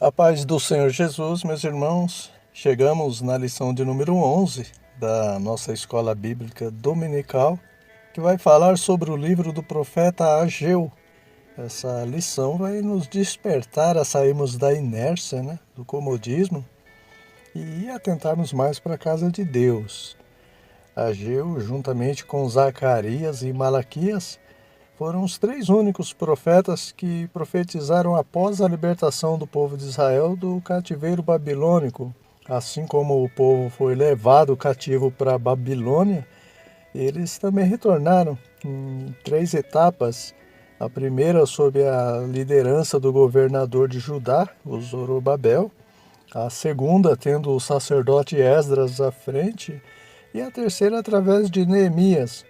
A paz do Senhor Jesus, meus irmãos. Chegamos na lição de número 11 da nossa escola bíblica dominical, que vai falar sobre o livro do profeta Ageu. Essa lição vai nos despertar a sairmos da inércia, do comodismo, e atentarmos mais para a casa de Deus. Ageu, juntamente com Zacarias e Malaquias, foram os três únicos profetas que profetizaram após a libertação do povo de Israel do cativeiro babilônico. Assim como o povo foi levado cativo para a Babilônia, eles também retornaram em três etapas. A primeira sob a liderança do governador de Judá, o Zorobabel. A segunda tendo o sacerdote Esdras à frente. E a terceira através de Neemias.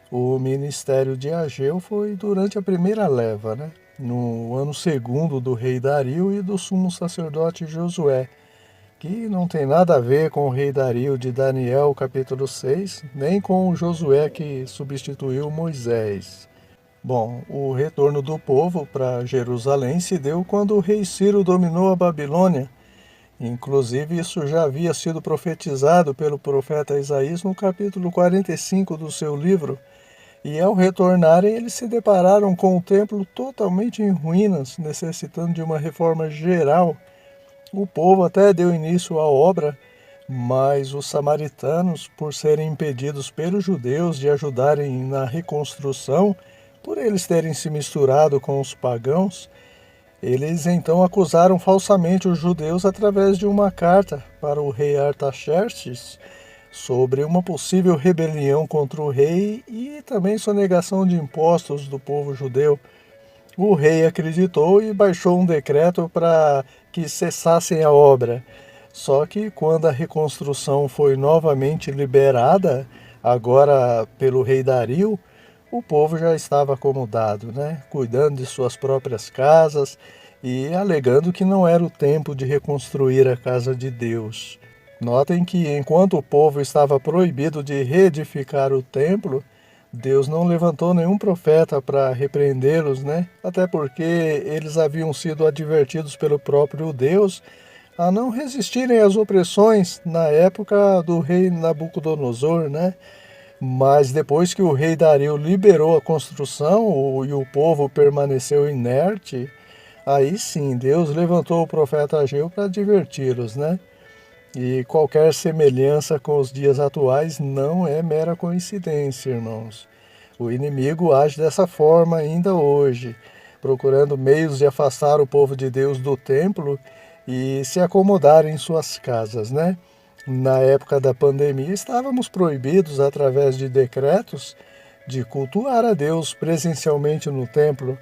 O ministério de Ageu foi durante a primeira leva, no ano segundo do rei Dario e do sumo sacerdote Josué, que não tem nada a ver com o rei Dario de Daniel capítulo 6, nem com o Josué que substituiu Moisés. Bom, o retorno do povo para Jerusalém se deu quando o rei Ciro dominou a Babilônia. Inclusive, isso já havia sido profetizado pelo profeta Isaías no capítulo 45 do seu livro. E ao retornarem, eles se depararam com o templo totalmente em ruínas, necessitando de uma reforma geral. O povo até deu início à obra, mas os samaritanos, por serem impedidos pelos judeus de ajudarem na reconstrução, por eles terem se misturado com os pagãos, eles então acusaram falsamente os judeus através de uma carta para o rei Artaxerxes sobre uma possível rebelião contra o rei e também sonegação de impostos do povo judeu. O rei acreditou e baixou um decreto para que cessassem a obra. Só que quando a reconstrução foi novamente liberada, agora pelo rei Dario, o povo já estava acomodado, cuidando de suas próprias casas e alegando que não era o tempo de reconstruir a casa de Deus. Notem que enquanto o povo estava proibido de reedificar o templo, Deus não levantou nenhum profeta para repreendê-los, Até porque eles haviam sido advertidos pelo próprio Deus a não resistirem às opressões na época do rei Nabucodonosor, Mas depois que o rei Dario liberou a construção e o povo permaneceu inerte, aí sim Deus levantou o profeta Ageu para adverti-los, E qualquer semelhança com os dias atuais não é mera coincidência, irmãos. O inimigo age dessa forma ainda hoje, procurando meios de afastar o povo de Deus do templo e se acomodar em suas casas, Na época da pandemia, estávamos proibidos, através de decretos, de cultuar a Deus presencialmente no templo,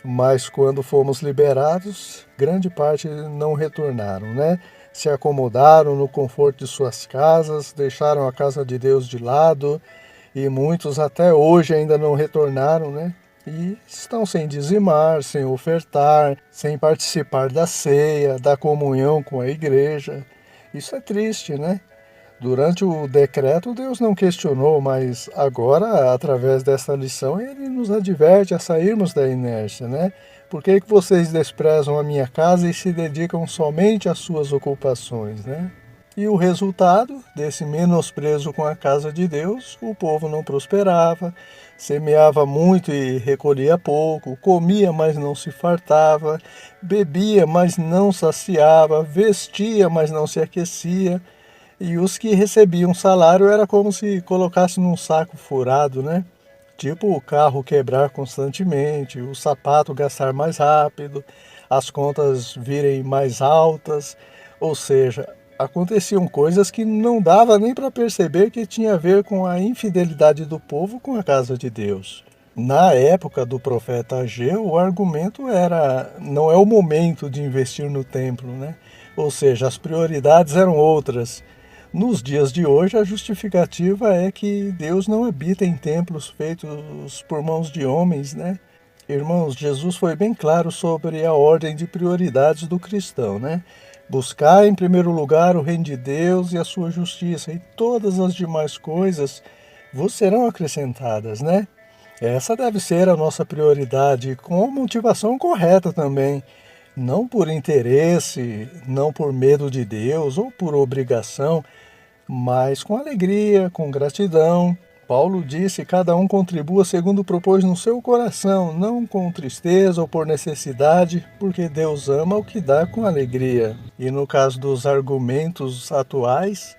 mas quando fomos liberados, grande parte não retornaram, Se acomodaram no conforto de suas casas, deixaram a casa de Deus de lado, e muitos até hoje ainda não retornaram, E estão sem dizimar, sem ofertar, sem participar da ceia, da comunhão com a igreja. Isso é triste, Durante o decreto, Deus não questionou, mas agora, através desta lição, ele nos adverte a sairmos da inércia, Por que vocês desprezam a minha casa e se dedicam somente às suas ocupações, E o resultado desse menosprezo com a casa de Deus, o povo não prosperava, semeava muito e recolhia pouco, comia, mas não se fartava, bebia, mas não saciava, vestia, mas não se aquecia. E os que recebiam salário era como se colocasse num saco furado, Tipo o carro quebrar constantemente, o sapato gastar mais rápido, as contas virem mais altas, ou seja, aconteciam coisas que não dava nem para perceber que tinha a ver com a infidelidade do povo com a casa de Deus. Na época do profeta Ageu, o argumento era: não é o momento de investir no templo, Ou seja, as prioridades eram outras. Nos dias de hoje, a justificativa é que Deus não habita em templos feitos por mãos de homens, Irmãos, Jesus foi bem claro sobre a ordem de prioridades do cristão, Buscar em primeiro lugar o reino de Deus e a sua justiça, e todas as demais coisas vos serão acrescentadas, Essa deve ser a nossa prioridade, com a motivação correta também. não por interesse, não por medo de Deus ou por obrigação, mas com alegria, com gratidão. Paulo disse: cada um contribua segundo propôs no seu coração, não com tristeza ou por necessidade, porque Deus ama o que dá com alegria. E no caso dos argumentos atuais,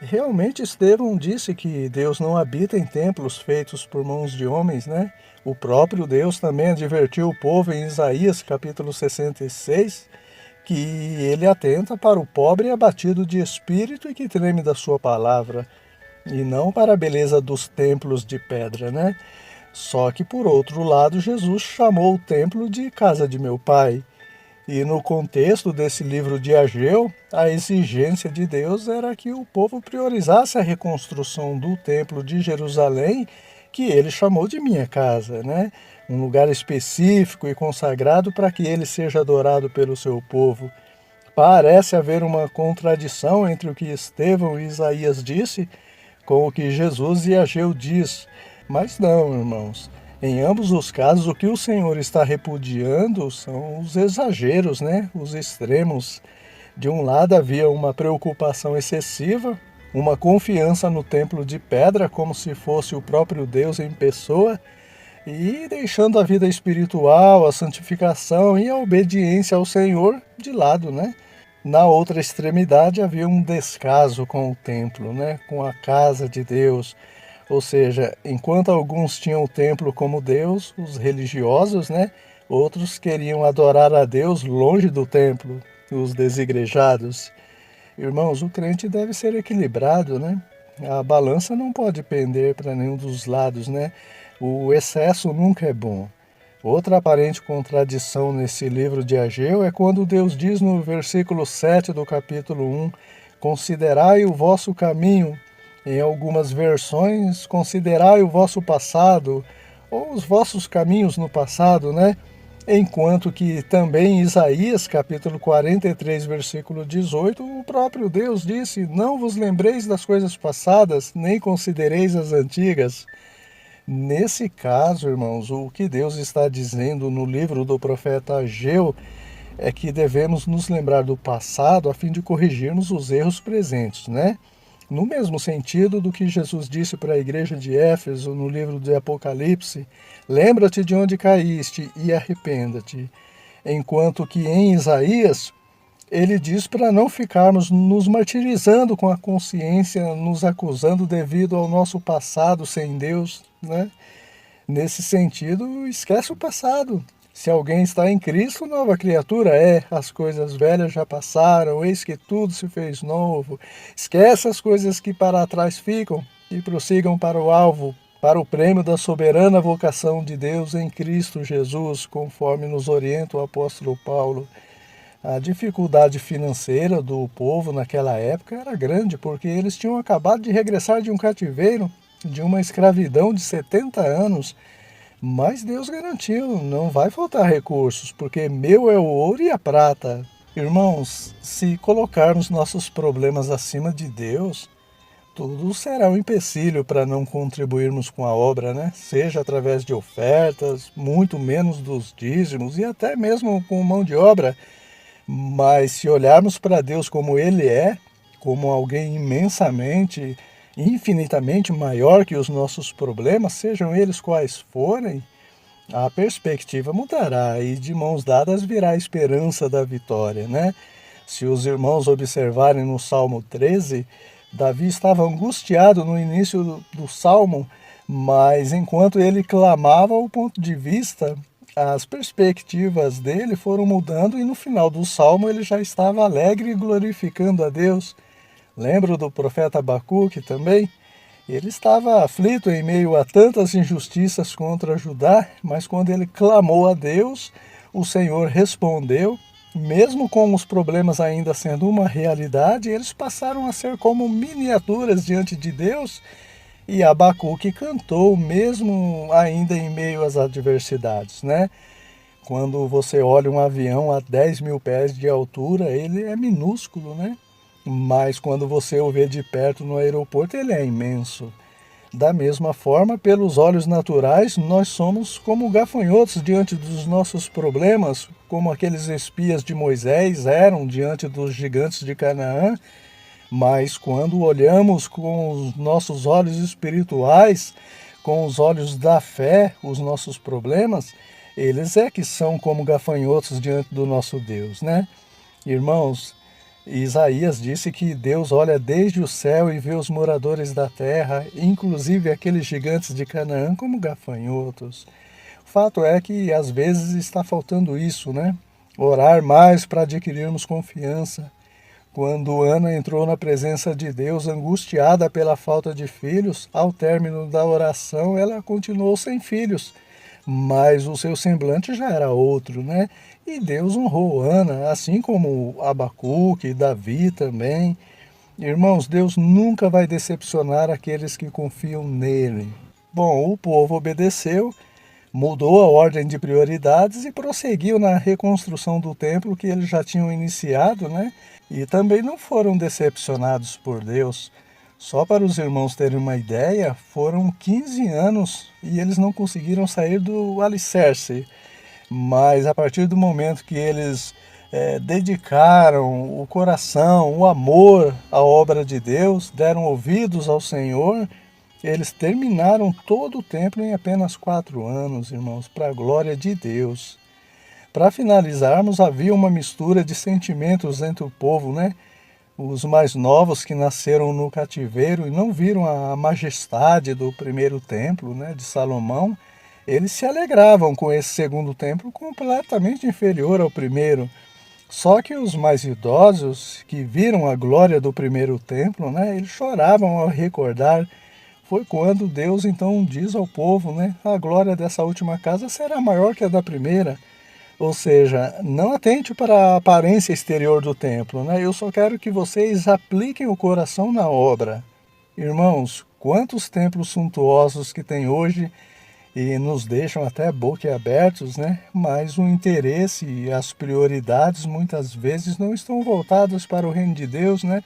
realmente Estevão disse que Deus não habita em templos feitos por mãos de homens, né? O próprio Deus também advertiu o povo em Isaías capítulo 66, que ele atenta para o pobre abatido de espírito e que treme da sua palavra, e não para a beleza dos templos de pedra, né? Só que, por outro lado, Jesus chamou o templo de casa de meu pai. E no contexto desse livro de Ageu, a exigência de Deus era que o povo priorizasse a reconstrução do templo de Jerusalém, que ele chamou de minha casa, né? Um lugar específico e consagrado para que ele seja adorado pelo seu povo. Parece haver uma contradição entre o que Estevão e Isaías disse com o que Jesus e Ageu diz. Mas não, irmãos. Em ambos os casos, o que o Senhor está repudiando são os exageros, né? Os extremos. De um lado havia uma preocupação excessiva, uma confiança no templo de pedra como se fosse o próprio Deus em pessoa, e deixando a vida espiritual, a santificação e a obediência ao Senhor de lado, né? Na outra extremidade havia um descaso com o templo, né? Com a casa de Deus. Ou seja, enquanto alguns tinham o templo como Deus, os religiosos, né? Outros queriam adorar a Deus longe do templo, os desigrejados. Irmãos, o crente deve ser equilibrado, né? A balança não pode pender para nenhum dos lados, né? O excesso nunca é bom. Outra aparente contradição nesse livro de Ageu é quando Deus diz no versículo 7 do capítulo 1: considerai o vosso caminho. Em algumas versões, considerai o vosso passado, ou os vossos caminhos no passado, né? Enquanto que também em Isaías, capítulo 43, versículo 18, o próprio Deus disse: não vos lembreis das coisas passadas, nem considereis as antigas. Nesse caso, irmãos, o que Deus está dizendo no livro do profeta Ageu é que devemos nos lembrar do passado a fim de corrigirmos os erros presentes, né? No mesmo sentido do que Jesus disse para a igreja de Éfeso no livro de Apocalipse: lembra-te de onde caíste e arrependa-te. Enquanto que em Isaías, ele diz para não ficarmos nos martirizando com a consciência, nos acusando devido ao nosso passado sem Deus, né? Nesse sentido, esquece o passado. Se alguém está em Cristo, nova criatura é. As coisas velhas já passaram, eis que tudo se fez novo. Esquece as coisas que para trás ficam e prossigam para o alvo, para o prêmio da soberana vocação de Deus em Cristo Jesus, conforme nos orienta o apóstolo Paulo. A dificuldade financeira do povo naquela época era grande, porque eles tinham acabado de regressar de um cativeiro, de uma escravidão de 70 anos. Mas Deus garantiu, não vai faltar recursos, porque meu é o ouro e a prata. Irmãos, se colocarmos nossos problemas acima de Deus, tudo será um empecilho para não contribuirmos com a obra, né? Seja através de ofertas, muito menos dos dízimos e até mesmo com mão de obra. Mas se olharmos para Deus como Ele é, como alguém infinitamente maior que os nossos problemas, sejam eles quais forem, a perspectiva mudará e de mãos dadas virá a esperança da vitória, né? Se os irmãos observarem no Salmo 13, Davi estava angustiado no início do Salmo, mas enquanto ele clamava o ponto de vista, as perspectivas dele foram mudando e no final do Salmo ele já estava alegre e glorificando a Deus. Lembro do profeta Abacuque também? Ele estava aflito em meio a tantas injustiças contra Judá, mas quando ele clamou a Deus, o Senhor respondeu. Mesmo com os problemas ainda sendo uma realidade, eles passaram a ser como miniaturas diante de Deus, e Abacuque cantou mesmo ainda em meio às adversidades, né? Quando você olha um avião a 10 mil pés de altura, ele é minúsculo, né? Mas quando você o vê de perto no aeroporto, ele é imenso. Da mesma forma, pelos olhos naturais, nós somos como gafanhotos diante dos nossos problemas, como aqueles espias de Moisés eram diante dos gigantes de Canaã, mas quando olhamos com os nossos olhos espirituais, com os olhos da fé, os nossos problemas, eles é que são como gafanhotos diante do nosso Deus, né? Irmãos, Isaías disse que Deus olha desde o céu e vê os moradores da terra, inclusive aqueles gigantes de Canaã, como gafanhotos. O fato é que às vezes está faltando isso, né? Orar mais para adquirirmos confiança. Quando Ana entrou na presença de Deus, angustiada pela falta de filhos, ao término da oração, ela continuou sem filhos, mas o seu semblante já era outro, né? E Deus honrou Ana, assim como Abacuque, Davi também. Irmãos, Deus nunca vai decepcionar aqueles que confiam nele. Bom, o povo obedeceu, mudou a ordem de prioridades e prosseguiu na reconstrução do templo que eles já tinham iniciado, né? E também não foram decepcionados por Deus. Só para os irmãos terem uma ideia, foram 15 anos e eles não conseguiram sair do alicerce. Mas a partir do momento que eles dedicaram o coração, o amor à obra de Deus, deram ouvidos ao Senhor, eles terminaram todo o templo em apenas 4 anos, irmãos, para a glória de Deus. Para finalizarmos, havia uma mistura de sentimentos entre o povo, né? Os mais novos que nasceram no cativeiro e não viram a majestade do primeiro templo, né, de Salomão, eles se alegravam com esse segundo templo completamente inferior ao primeiro. Só que os mais idosos, que viram a glória do primeiro templo, né, eles choravam ao recordar. Foi quando Deus então diz ao povo, né, a glória dessa última casa será maior que a da primeira. Ou seja, não atente para a aparência exterior do templo, né? Eu só quero que vocês apliquem o coração na obra. Irmãos, quantos templos suntuosos que tem hoje e nos deixam até boquiabertos, né? Mas o interesse e as prioridades muitas vezes não estão voltadas para o reino de Deus, né?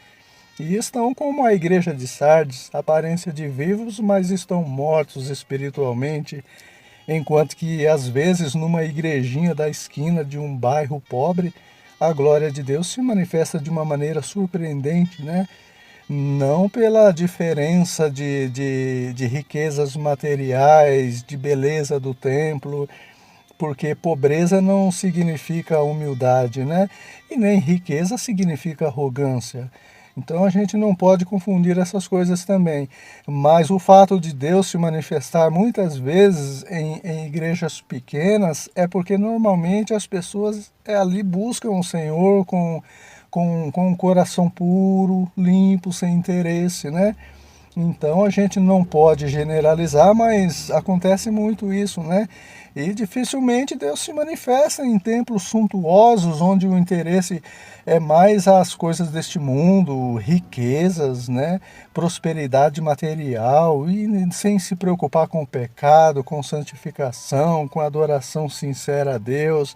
E estão como a igreja de Sardes, aparência de vivos, mas estão mortos espiritualmente, enquanto que às vezes numa igrejinha da esquina de um bairro pobre, a glória de Deus se manifesta de uma maneira surpreendente, né? Não pela diferença de riquezas materiais, de beleza do templo, porque pobreza não significa humildade, né? E nem riqueza significa arrogância. Então a gente não pode confundir essas coisas também. Mas o fato de Deus se manifestar muitas vezes em igrejas pequenas é porque normalmente as pessoas ali buscam o Senhor com um coração puro, limpo, sem interesse, né? Então a gente não pode generalizar, mas acontece muito isso, né? E dificilmente Deus se manifesta em templos suntuosos, onde o interesse é mais as coisas deste mundo, riquezas, né? Prosperidade material, e sem se preocupar com o pecado, com santificação, com adoração sincera a Deus,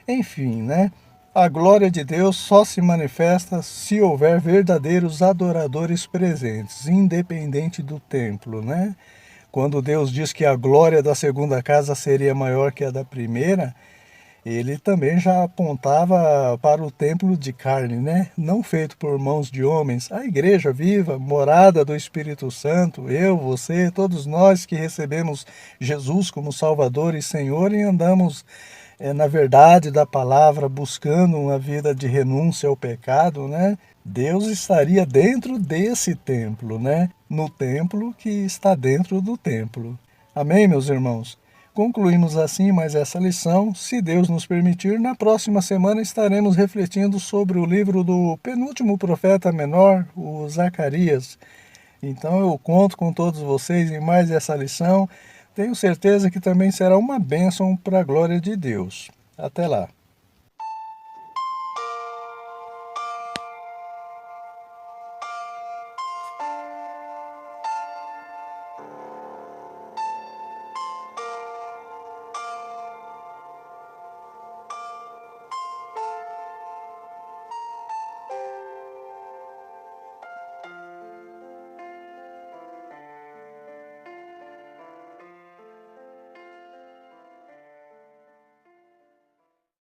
enfim, né? A glória de Deus só se manifesta se houver verdadeiros adoradores presentes, independente do templo, né? Quando Deus diz que a glória da segunda casa seria maior que a da primeira, ele também já apontava para o templo de carne, né? Não feito por mãos de homens. A igreja viva, morada do Espírito Santo, eu, você, todos nós que recebemos Jesus como Salvador e Senhor e andamos na verdade da palavra, buscando uma vida de renúncia ao pecado, né? Deus estaria dentro desse templo, né? No templo que está dentro do templo. Amém, meus irmãos? Concluímos assim mais essa lição. Se Deus nos permitir, na próxima semana estaremos refletindo sobre o livro do penúltimo profeta menor, o Zacarias. Então eu conto com todos vocês em mais essa lição. Tenho certeza que também será uma bênção para a glória de Deus. Até lá.